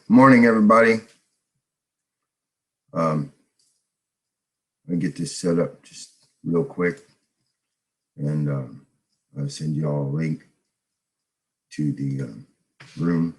Morning, everybody. I'll get this set up just real quick, and I'll send you all a link to the room.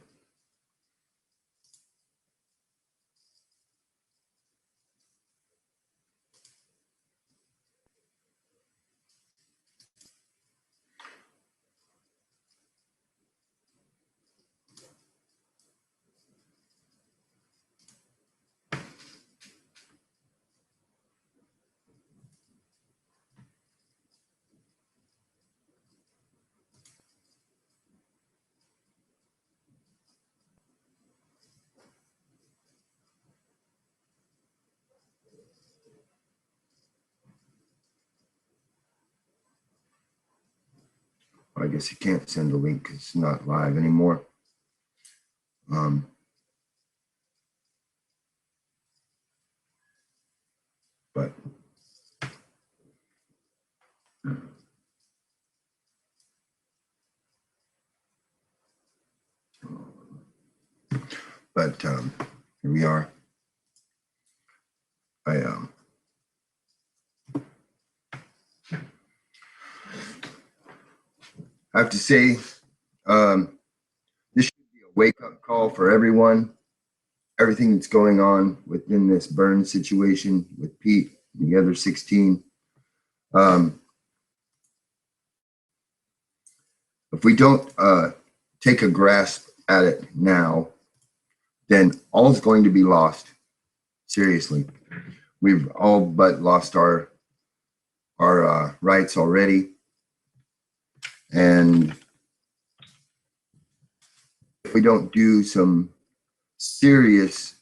I guess you can't send a link because it's not live anymore. But here we are. I have to say, this should be a wake-up call for everyone. Everything that's going on within this burn situation with Pete and the other 16. If we don't take a grasp at it now, then all is going to be lost. Seriously, we've all but lost our rights already, and if we don't do some serious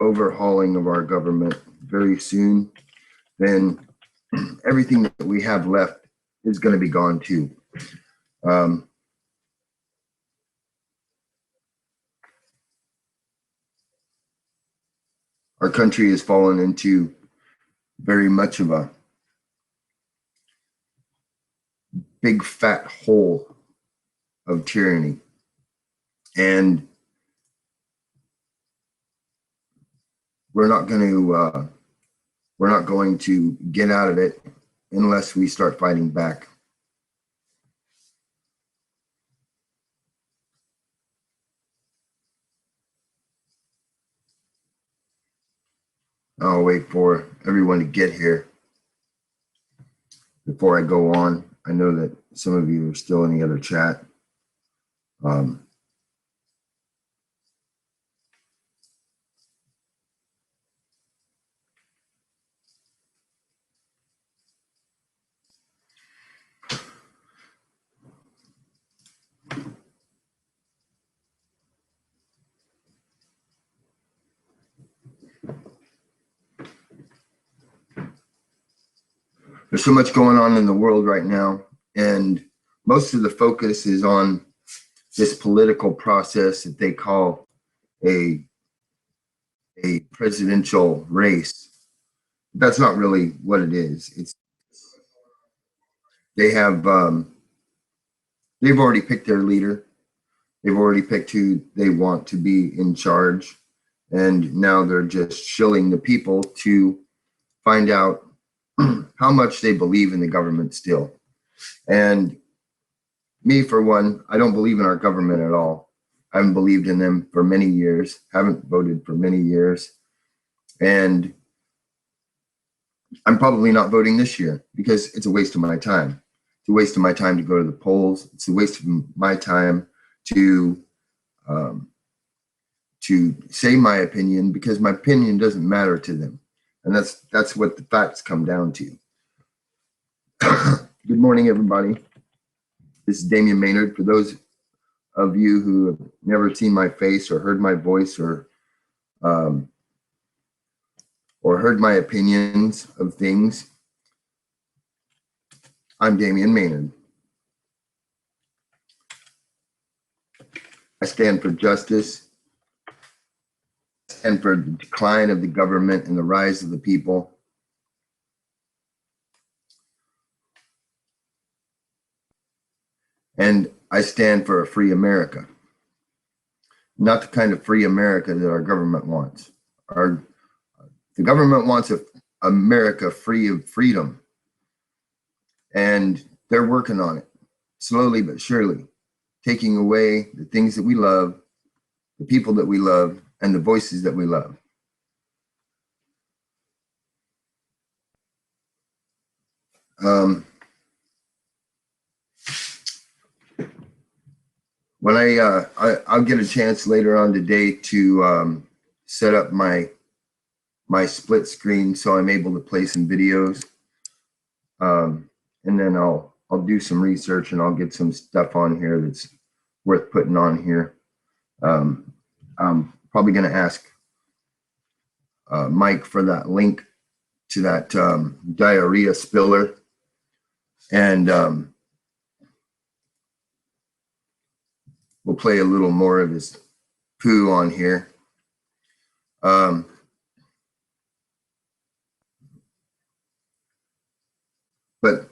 overhauling of our government very soon, then everything that we have left is going to be gone too. Our country has fallen into very much of a big fat hole of tyranny. And we're not going to get out of it unless we start fighting back. I'll wait for everyone to get here before I go on. I know that some of you are still in the other chat. There's so much going on in the world right now, and most of the focus is on this political process that they call a presidential race. That's not really what it is. It's they have they've already picked their leader. They've already picked who they want to be in charge, and now they're just shilling the people to find out how much they believe in the government still. And me, for one, I don't believe in our government at all. I haven't believed in them for many years, haven't voted for many years. And I'm probably not voting this year because it's a waste of my time. It's a waste of my time to go to the polls. It's a waste of my time to say my opinion, because my opinion doesn't matter to them. And that's what the facts come down to. Good morning, everybody. This is Damian Maynard. For those of you who have never seen my face or heard my voice or heard my opinions of things, I'm Damian Maynard. I stand for justice. I stand for the decline of the government and the rise of the people. And I stand for a free America. not the kind of free America that our government wants. The government wants America free of freedom, and they're working on it slowly but surely, taking away the things that we love, the people that we love, and the voices that we love. When I'll get a chance later on today to set up my split screen so I'm able to play some videos, and then I'll do some research and I'll get some stuff on here that's worth putting on here. I'm probably going to ask Mike for that link to that diarrhea spiller, and we'll play a little more of his poo on here. But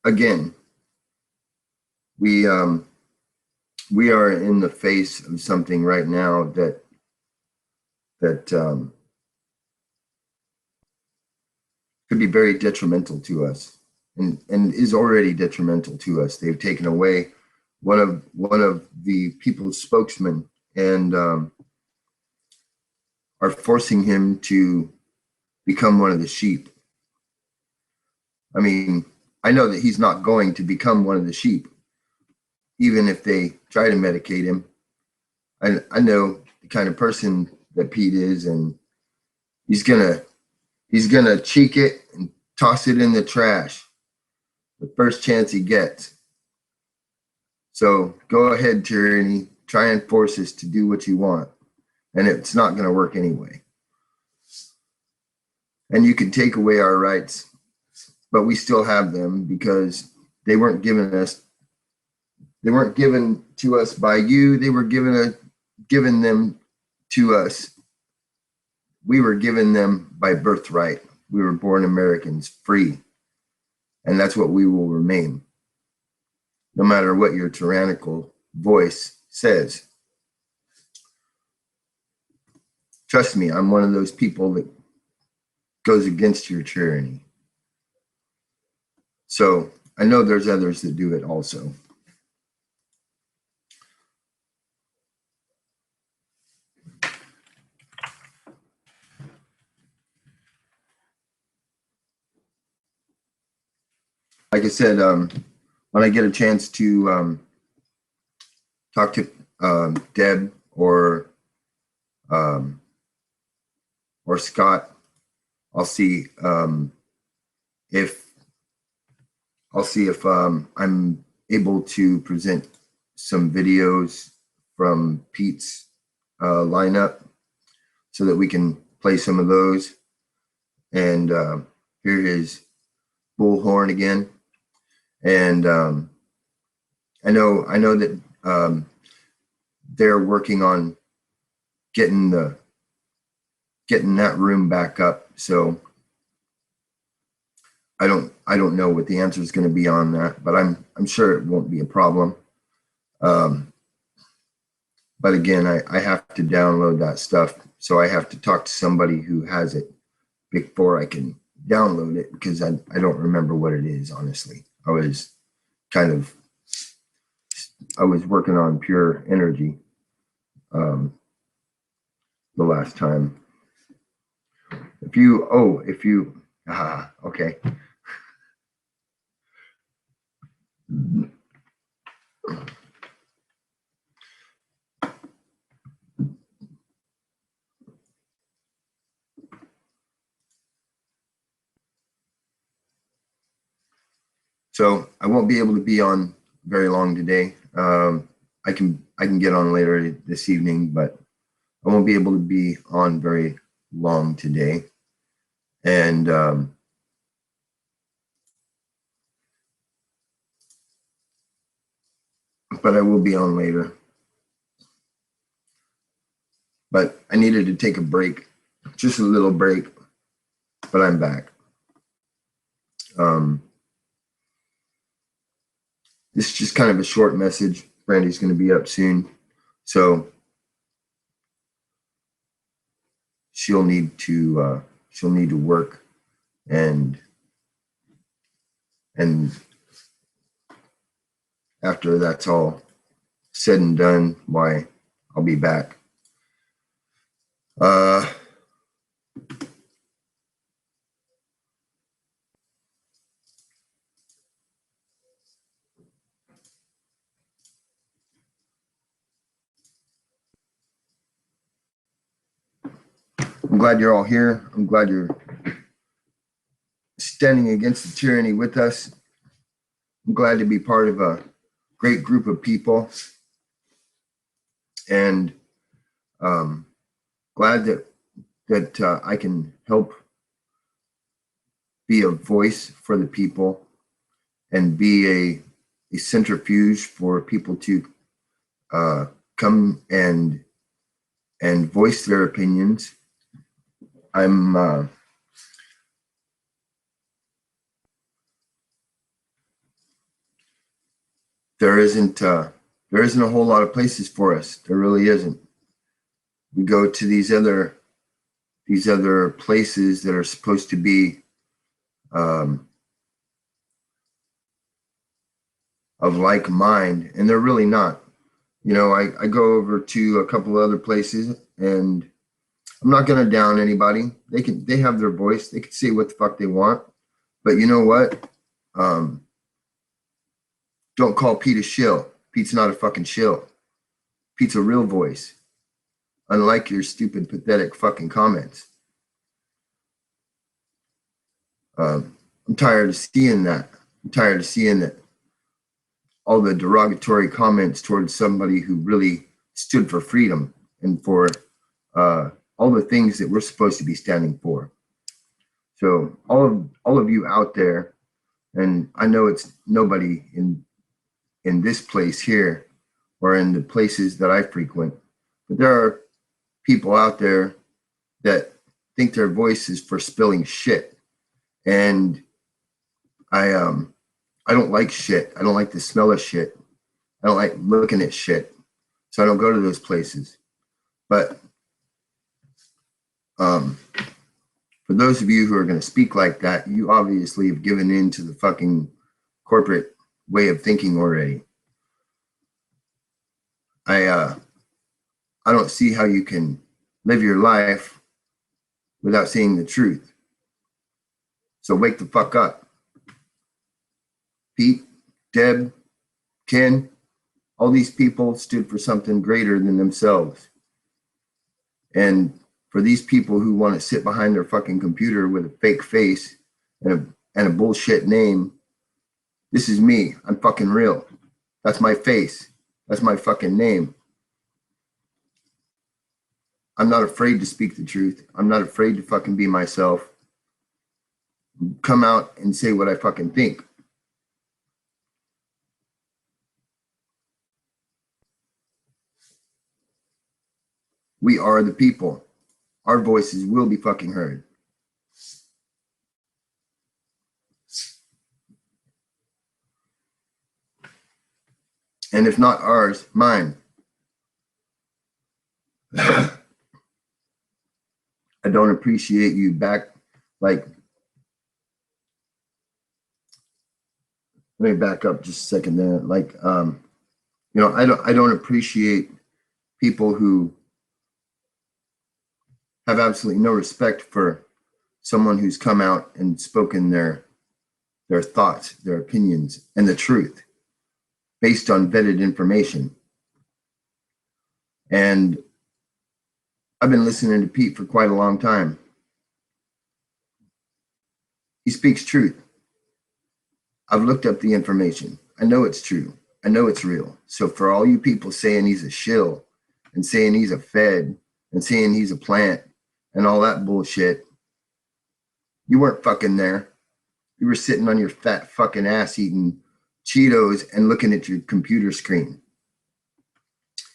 again, we are in the face of something right now that could be very detrimental to us, and is already detrimental to us. They've taken away one of the people's spokesmen, and are forcing him to become one of the sheep. I mean, I know that he's not going to become one of the sheep, even if they try to medicate him. I know the kind of person that Pete is, and he's gonna cheek it and toss it in the trash the first chance he gets. So go ahead, tyranny, try and force us to do what you want, and it's not going to work anyway. And you can take away our rights, but we still have them because they weren't given to us by you. They were given them to us. We were given them by birthright. We were born Americans, free, and that's what we will remain, no matter what your tyrannical voice says. Trust me, I'm one of those people that goes against your tyranny. So I know there's others that do it also. Like I said, when I get a chance to talk to Deb or Scott, I'll see if I'm able to present some videos from Pete's lineup so that we can play some of those and hear his bullhorn again. And I know that they're working on getting that room back up. So I don't know what the answer is going to be on that, but I'm sure it won't be a problem. But again, I have to download that stuff, so I have to talk to somebody who has it before I can download it, because I don't remember what it is, honestly. I was working on pure energy the last time. Okay. So I won't be able to be on very long today. I can get on later this evening, but I won't be able to be on very long today. And but I will be on later. But I needed to take a break, just a little break, but I'm back. This is just kind of a short message. Brandy's going to be up soon, So she'll need to work and after that's all said and done, why, I'll be back. I'm glad you're all here. I'm glad you're standing against the tyranny with us. I'm glad to be part of a great group of people, and glad that I can help be a voice for the people and be a centrifuge for people to come and voice their opinions. I'm there isn't a whole lot of places for us. There really isn't. We go to these other places that are supposed to be of like mind, and they're really not. You know, I go over to a couple other places, and I'm not gonna down anybody. They have their voice. They can say what the fuck they want. But you know what? Don't call Pete a shill. Pete's not a fucking shill. Pete's a real voice. Unlike your stupid, pathetic fucking comments. I'm tired of seeing that. I'm tired of seeing that all the derogatory comments towards somebody who really stood for freedom and for all the things that we're supposed to be standing for. So all of you out there, and I know it's nobody in this place here or in the places that I frequent, but there are people out there that think their voice is for spilling shit. And I don't like shit. I don't like the smell of shit. I don't like looking at shit. So I don't go to those places. But for those of you who are going to speak like that, you obviously have given in to the fucking corporate way of thinking already. I don't see how you can live your life without seeing the truth. So wake the fuck up. Pete, Deb, Ken, all these people stood for something greater than themselves. And for these people who want to sit behind their fucking computer with a fake face and a bullshit name, this is me. I'm fucking real. That's my face. That's my fucking name. I'm not afraid to speak the truth. I'm not afraid to fucking be myself. Come out and say what I fucking think. We are the people. Our voices will be fucking heard. And if not ours, mine. I don't appreciate you back, like, let me back up just a second there. Like, you know, I don't appreciate people who have absolutely no respect for someone who's come out and spoken their thoughts, their opinions, and the truth based on vetted information. And I've been listening to Pete for quite a long time. He speaks truth. I've looked up the information. I know it's true. I know it's real. So for all you people saying he's a shill and saying he's a fed and saying he's a plant and all that bullshit, you weren't fucking there. You were sitting on your fat fucking ass eating Cheetos and looking at your computer screen.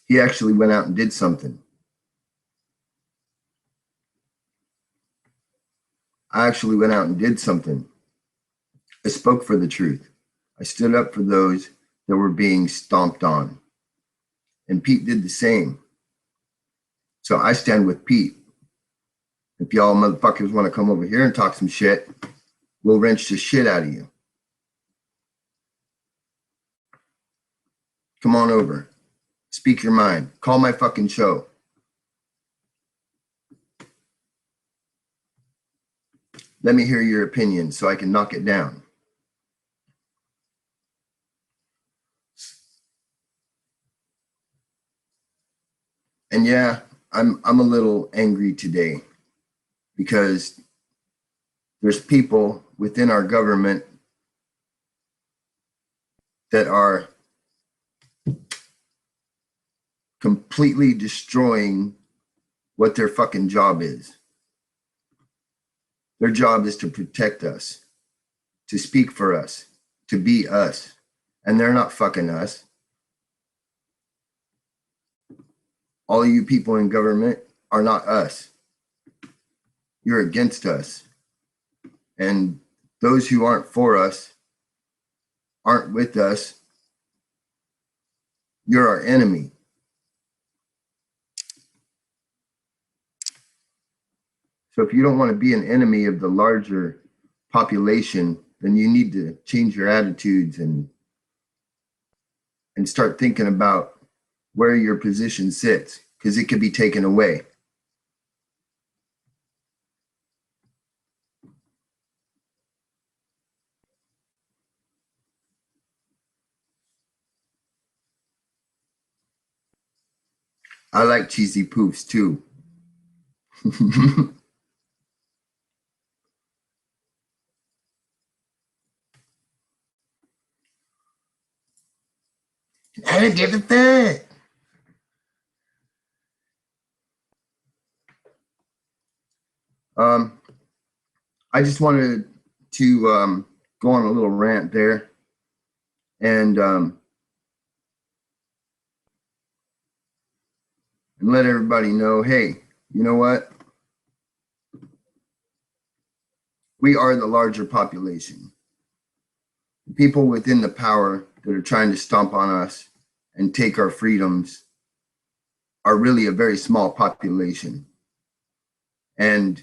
He actually went out and did something. I actually went out and did something. I spoke for the truth. I stood up for those that were being stomped on. And Pete did the same. So I stand with Pete. If y'all motherfuckers want to come over here and talk some shit, we'll wrench the shit out of you. Come on over. Speak your mind. Call my fucking show. Let me hear your opinion so I can knock it down. And yeah, I'm a little angry today because there's people within our government that are completely destroying what their fucking job is. Their job is to protect us, to speak for us, to be us. And they're not fucking us. All of you people in government are not us. You're against us. And those who aren't for us, aren't with us, you're our enemy. So if you don't want to be an enemy of the larger population, then you need to change your attitudes and start thinking about where your position sits, because it could be taken away. I like cheesy poofs too. I don't give a fuck. I just wanted to go on a little rant there and let everybody know, hey, you know what? We are the larger population. The people within the power that are trying to stomp on us and take our freedoms are really a very small population. And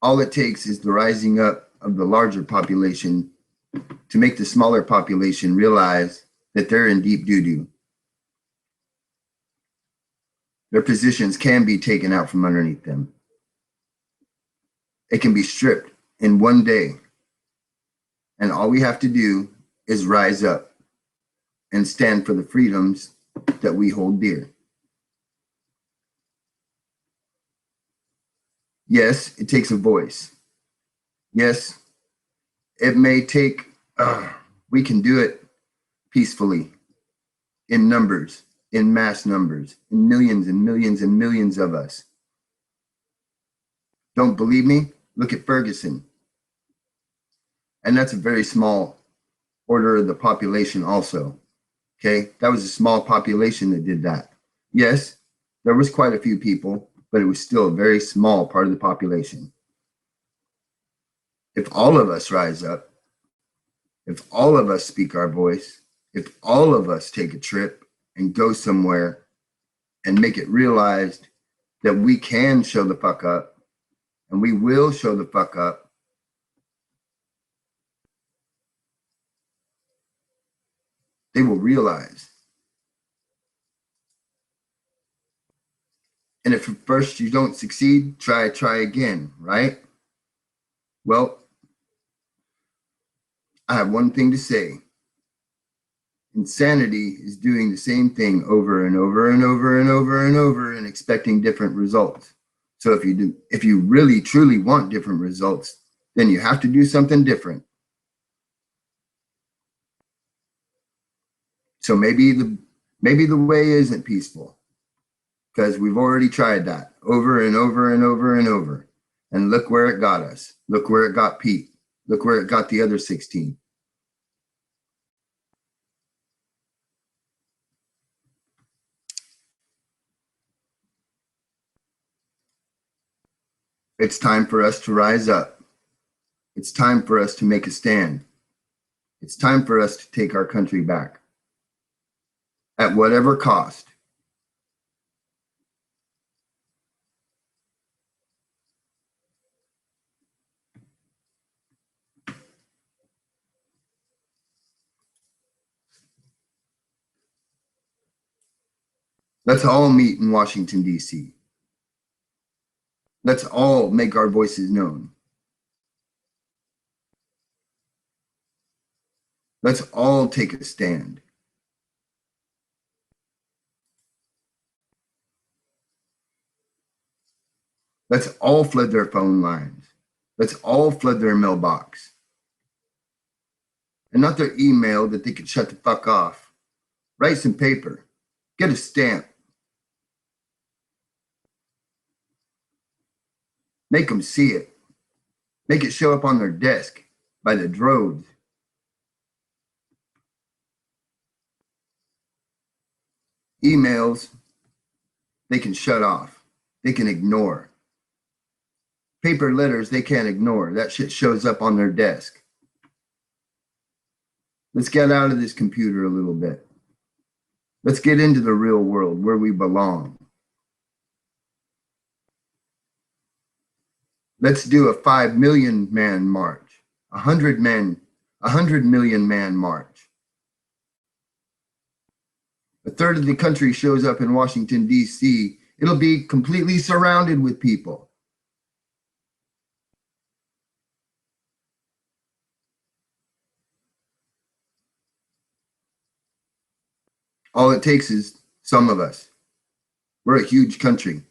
all it takes is the rising up of the larger population to make the smaller population realize that they're in deep doo-doo. Their positions can be taken out from underneath them. It can be stripped in one day. And all we have to do is rise up and stand for the freedoms that we hold dear. Yes, it takes a voice. Yes, it may take, we can do it peacefully, in numbers, in mass numbers, in millions and millions and millions of us. Don't believe me? Look at Ferguson. And that's a very small order of the population also. Okay, that was a small population that did that. Yes, there was quite a few people, but it was still a very small part of the population. If all of us rise up, if all of us speak our voice, if all of us take a trip and go somewhere and make it realized that we can show the fuck up and we will show the fuck up, they will realize. And if at first you don't succeed, try again, right? Well, I have one thing to say. Insanity is doing the same thing over and over and over and over and over and expecting different results. So if you really truly want different results, then you have to do something different. So maybe the way isn't peaceful, because we've already tried that over and over and over and over. And look where it got us. Look where it got Pete. Look where it got the other 16. It's time for us to rise up. It's time for us to make a stand. It's time for us to take our country back. at whatever cost. Let's all meet in Washington, D.C. Let's all make our voices known. Let's all take a stand. Let's all flood their phone lines. Let's all flood their mailbox. And not their email that they could shut the fuck off. Write some paper. Get a stamp. Make them see it. Make it show up on their desk by the droves. Emails, they can shut off. They can ignore. Paper letters, they can't ignore. That shit shows up on their desk. Let's get out of this computer a little bit. Let's get into the real world where we belong. Let's do a 5 million man march, 100 million man march. A third of the country shows up in Washington, D.C. It'll be completely surrounded with people. All it takes is some of us. We're a huge country.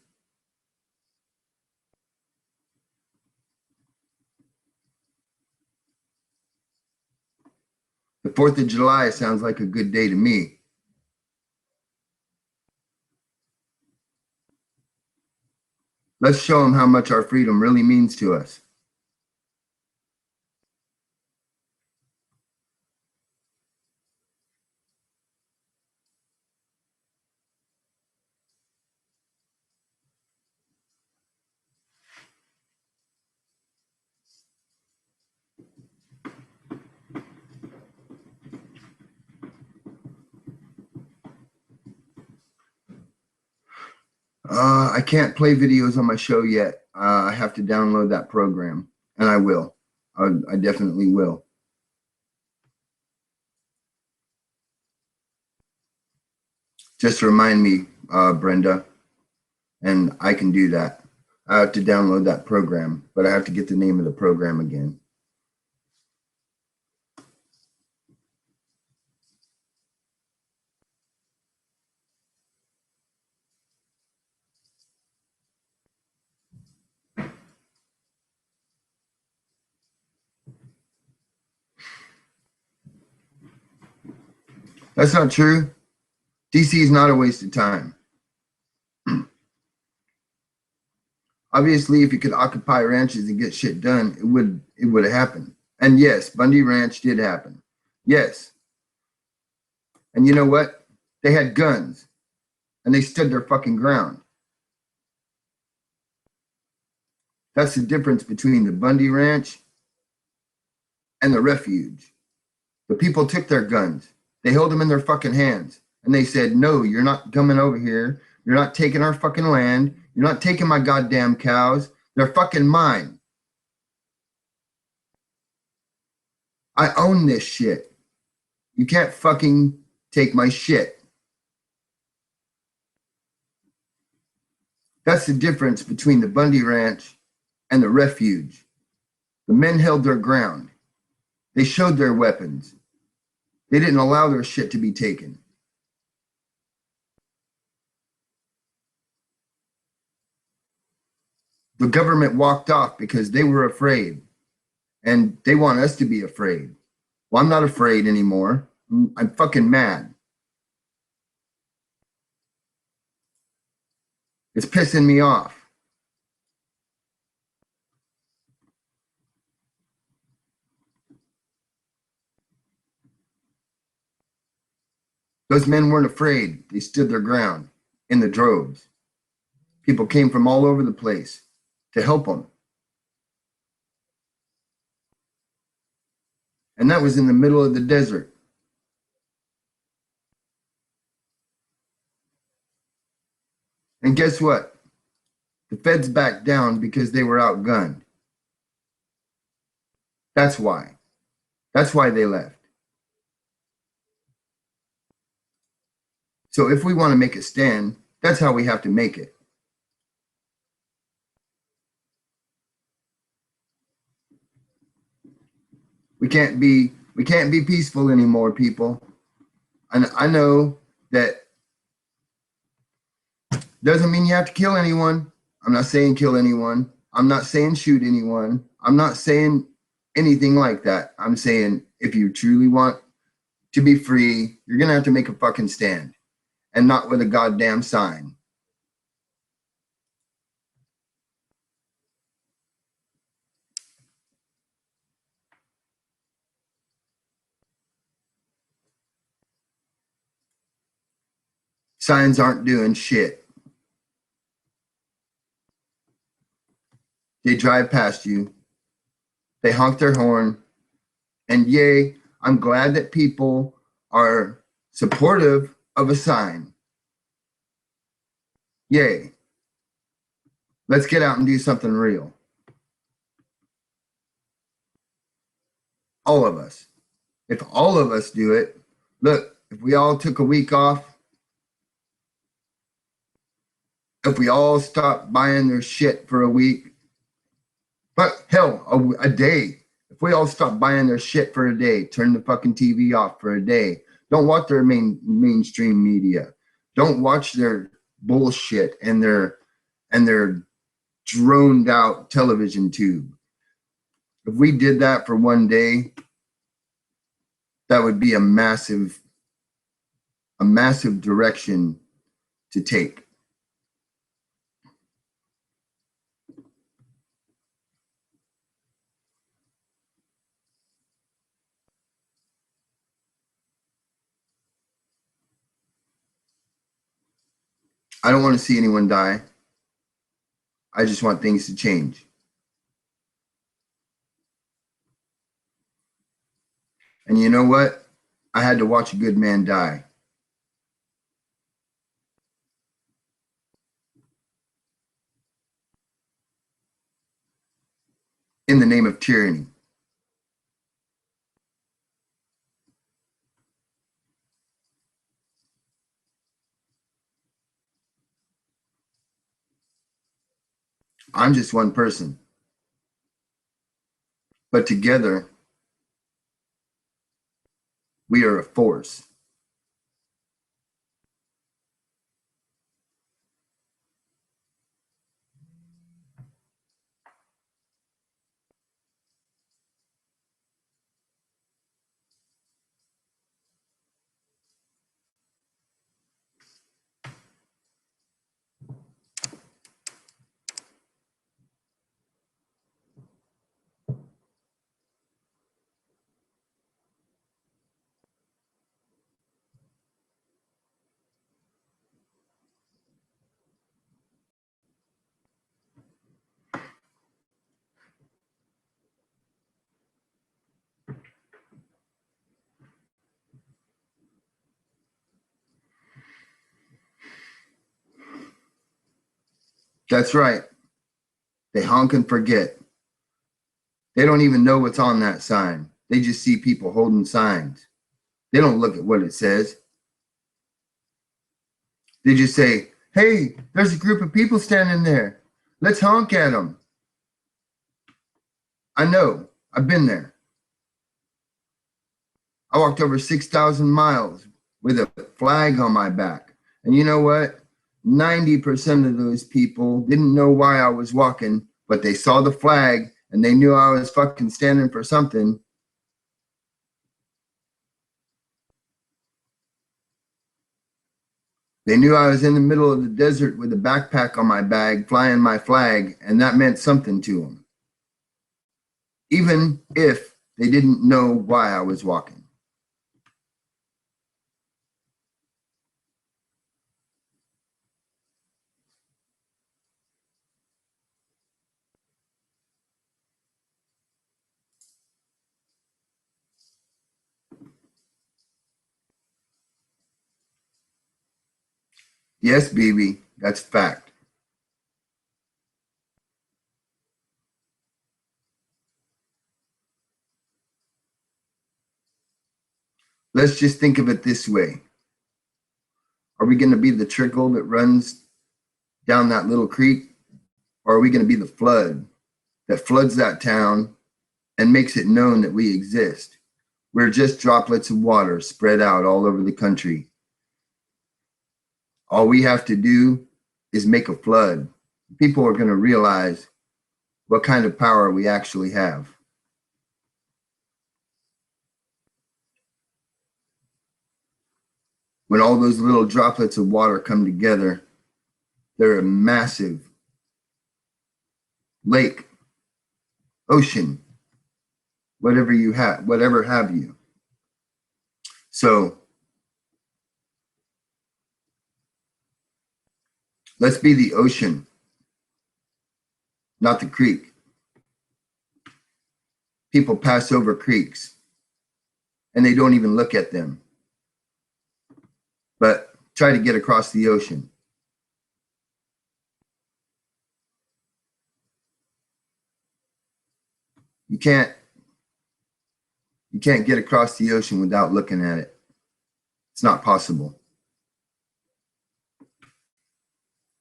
The 4th of July sounds like a good day to me. Let's show them how much our freedom really means to us. I can't play videos on my show yet. I have to download that program, and I will. I definitely will. Just remind me, Brenda, and I can do that. I have to download that program, but I have to get the name of the program again. That's not true. DC is not a waste of time. Obviously, if you could occupy ranches and get shit done, it would happen. And yes, Bundy Ranch did happen. Yes. And you know what? They had guns and they stood their fucking ground. That's the difference between the Bundy Ranch and the refuge. The people took their guns. They held them in their fucking hands. And they said, no, you're not coming over here. You're not taking our fucking land. You're not taking my goddamn cows. They're fucking mine. I own this shit. You can't fucking take my shit. That's the difference between the Bundy Ranch and the refuge. The men held their ground. They showed their weapons. They didn't allow their shit to be taken. The government walked off because they were afraid. And they want us to be afraid. Well, I'm not afraid anymore. I'm fucking mad. It's pissing me off. Those men weren't afraid. They stood their ground in the droves. People came from all over the place to help them. And that was in the middle of the desert. And guess what? The feds backed down because they were outgunned. That's why. That's why they left. So if we want to make a stand, that's how we have to make it. We can't be peaceful anymore, people. And I know that doesn't mean you have to kill anyone. I'm not saying kill anyone. I'm not saying shoot anyone. I'm not saying anything like that. I'm saying if you truly want to be free, you're going to have to make a fucking stand, and not with a goddamn sign. Signs aren't doing shit. They drive past you, they honk their horn, and yay, I'm glad that people are supportive of a sign. Yay. Let's get out and do something real. All of us. If all of us do it, look, if we all took a week off, if we all stopped buying their shit for a week, but hell, a day. If we all stop buying their shit for a day, turn the fucking TV off for a day, don't watch their mainstream media, don't watch their bullshit and their droned out television tube. If we did that for one day, that would be a massive direction to take. I don't want to see anyone die. I just want things to change. And you know what? I had to watch a good man die. In the name of tyranny. I'm just one person. But together, we are a force. That's right. They honk and forget. They don't even know what's on that sign. They just see people holding signs. They don't look at what it says. They just say, hey, there's a group of people standing there. Let's honk at them. I know. I've been there. I walked over 6,000 miles with a flag on my back. And you know what? 90% of those people didn't know why I was walking, but they saw the flag and they knew I was fucking standing for something. They knew I was in the middle of the desert with a backpack on my back, flying my flag, and that meant something to them. Even if they didn't know why I was walking. Yes, baby. That's fact. Let's just think of it this way. Are we going to be the trickle that runs down that little creek? Or are we going to be the flood that floods that town and makes it known that we exist? We're just droplets of water spread out all over the country. All we have to do is make a flood. People are going to realize what kind of power we actually have. When all those little droplets of water come together, they're a massive lake, ocean, whatever you have, whatever have you. So let's be the ocean, not the creek. People pass over creeks and they don't even look at them, but try to get across the ocean. You can't get across the ocean without looking at it. It's not possible.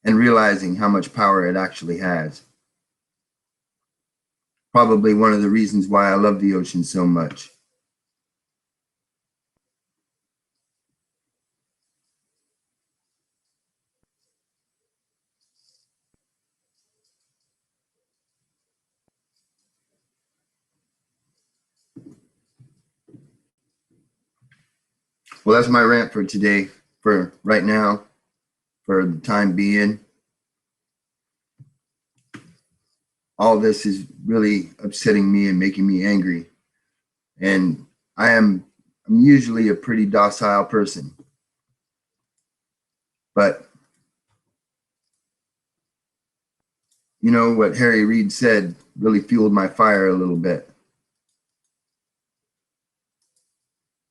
And realizing how much power it actually has. Probably one of the reasons why I love the ocean so much. Well, that's my rant for today, for right now, for the time being. All this is really upsetting me and making me angry. And I'm usually a pretty docile person. But you know what Harry Reid said really fueled my fire a little bit.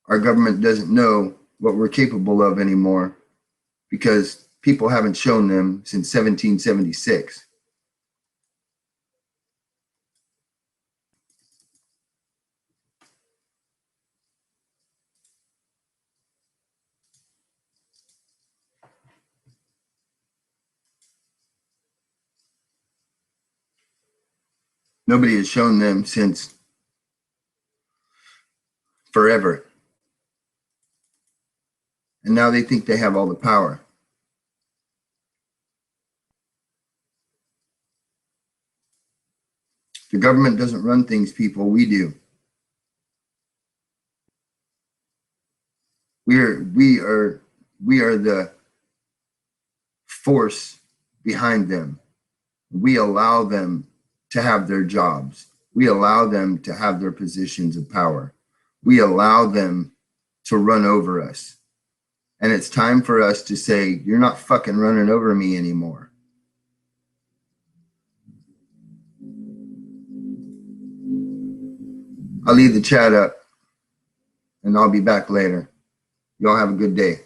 Our government doesn't know what we're capable of anymore because people haven't shown them since 1776. Nobody has shown them since forever. And now they think they have all the power. The government doesn't run things, people. We do. We are the force behind them. We allow them to have their jobs. We allow them to have their positions of power. We allow them to run over us. And it's time for us to say, you're not fucking running over me anymore. I'll leave the chat up and I'll be back later. Y'all have a good day.